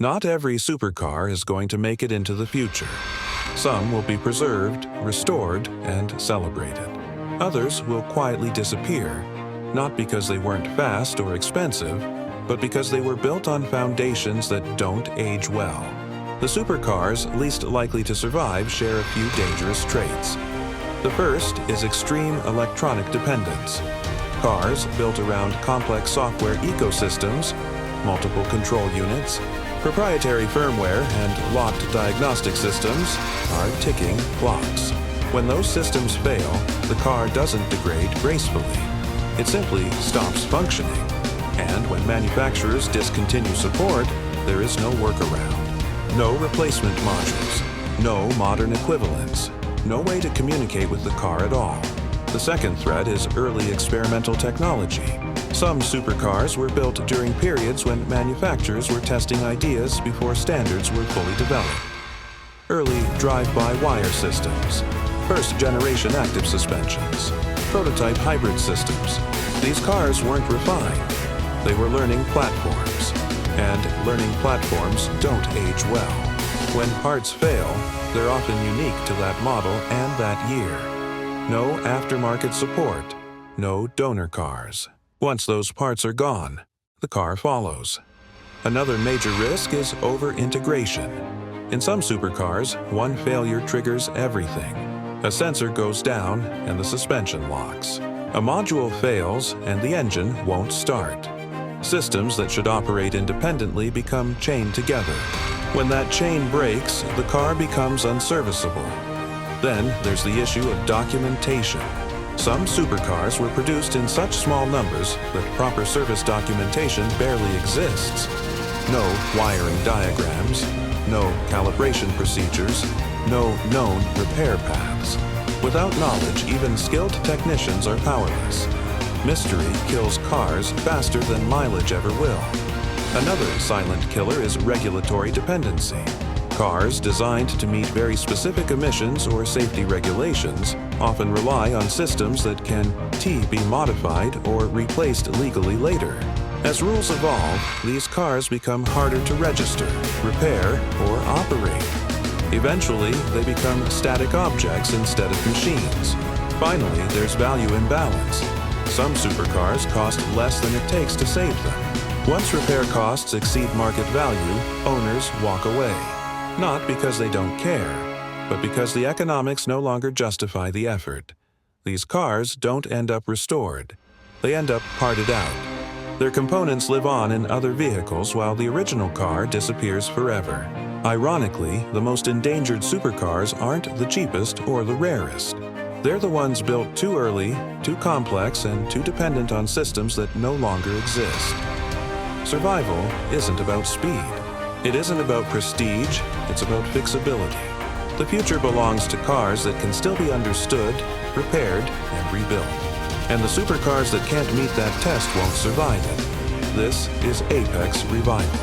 Not every supercar is going to make it into the future. Some will be preserved, restored, and celebrated. Others will quietly disappear, not because they weren't fast or expensive, but because they were built on foundations that don't age well. The supercars least likely to survive share a few dangerous traits. The first is extreme electronic dependence. Cars built around complex software ecosystems, multiple control units, proprietary firmware, and locked diagnostic systems are ticking clocks. When those systems fail, the car doesn't degrade gracefully. It simply stops functioning. And when manufacturers discontinue support, there is no workaround. No replacement modules, no modern equivalents, no way to communicate with the car at all. The second threat is early experimental technology. Some supercars were built during periods when manufacturers were testing ideas before standards were fully developed. Early drive-by-wire systems, first-generation active suspensions, prototype hybrid systems. These cars weren't refined. They were learning platforms, and learning platforms don't age well. When parts fail, they're often unique to that model and that year. No aftermarket support, no donor cars. Once those parts are gone, the car follows. Another major risk is over-integration. In some supercars, one failure triggers everything. A sensor goes down and the suspension locks. A module fails and the engine won't start. Systems that should operate independently become chained together. When that chain breaks, the car becomes unserviceable. Then there's the issue of documentation. Some supercars were produced in such small numbers that proper service documentation barely exists. No wiring diagrams, no calibration procedures, no known repair paths. Without knowledge, even skilled technicians are powerless. Mystery kills cars faster than mileage ever will. Another silent killer is regulatory dependency. Cars designed to meet very specific emissions or safety regulations often rely on systems that can be modified or replaced legally later. As rules evolve, these cars become harder to register, repair, or operate. Eventually, they become static objects instead of machines. Finally, there's value imbalance. Some supercars cost less than it takes to save them. Once repair costs exceed market value, owners walk away. Not because they don't care, but because the economics no longer justify the effort. These cars don't end up restored. They end up parted out. Their components live on in other vehicles while the original car disappears forever. Ironically, the most endangered supercars aren't the cheapest or the rarest. They're the ones built too early, too complex, and too dependent on systems that no longer exist. Survival isn't about speed. It isn't about prestige, it's about fixability. The future belongs to cars that can still be understood, repaired, and rebuilt. And the supercars that can't meet that test won't survive it. This is Apex Revival.